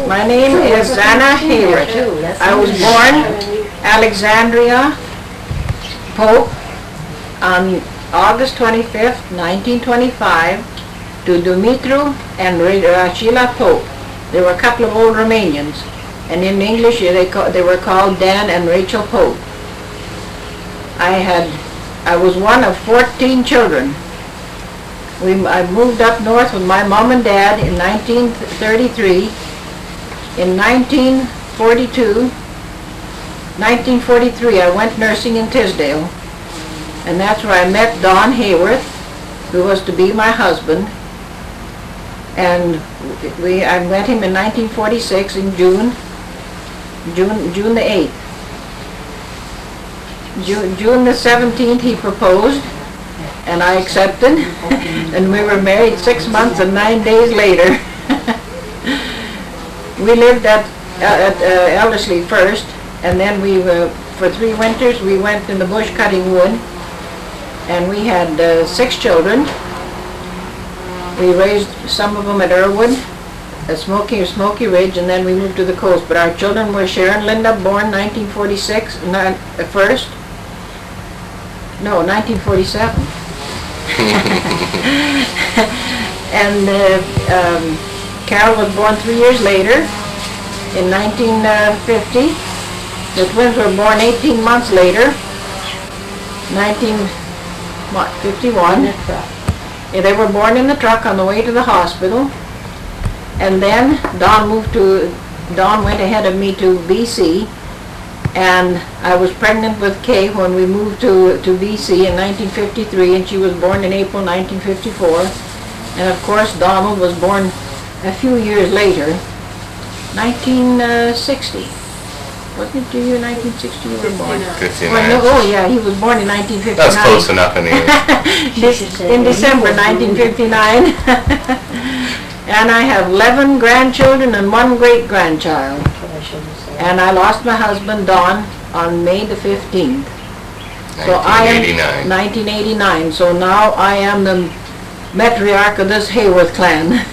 My name is Zana Hayworth. I was born Alexandria Popp on August 25th, 1925 to Dumitru and Sheila Popp. They were a couple of old Romanians, and in English they were called Dan and Rachel Popp. I was one of 14 children. I moved up north with my mom and dad in 1933. In 1943, I went nursing in Tisdale, and that's where I met Don Hayworth, who was to be my husband. And I met him in 1946 in June the 8th. June the 17th he proposed, and I accepted, and we were married 6 months and 9 days later. We lived at Ellerslie first, and then for 3 winters we went in the bush cutting wood, and we had 6 children. We raised some of them at Irwood, at Smoky Ridge, and then we moved to the coast. But our children were Sharon Linda, born 1946, first. No, 1947. And Carol was born 3 years later, in 1950. The twins were born 18 months later, 1951. They were born in the truck on the way to the hospital. And then Don went ahead of me to BC, and I was pregnant with Kay when we moved to BC in 1953, and she was born in April 1954. And of course Donald was born a few years later, 1960. Wasn't it you in 1960 you were born? 59. Well, no, oh yeah, he was born in 1959. That's close enough anyway. In December 1959. And I have 11 grandchildren and 1 great-grandchild. And I lost my husband, Don, on May the 15th. So 1989. 1989. So now I am the matriarch of this Hayworth clan.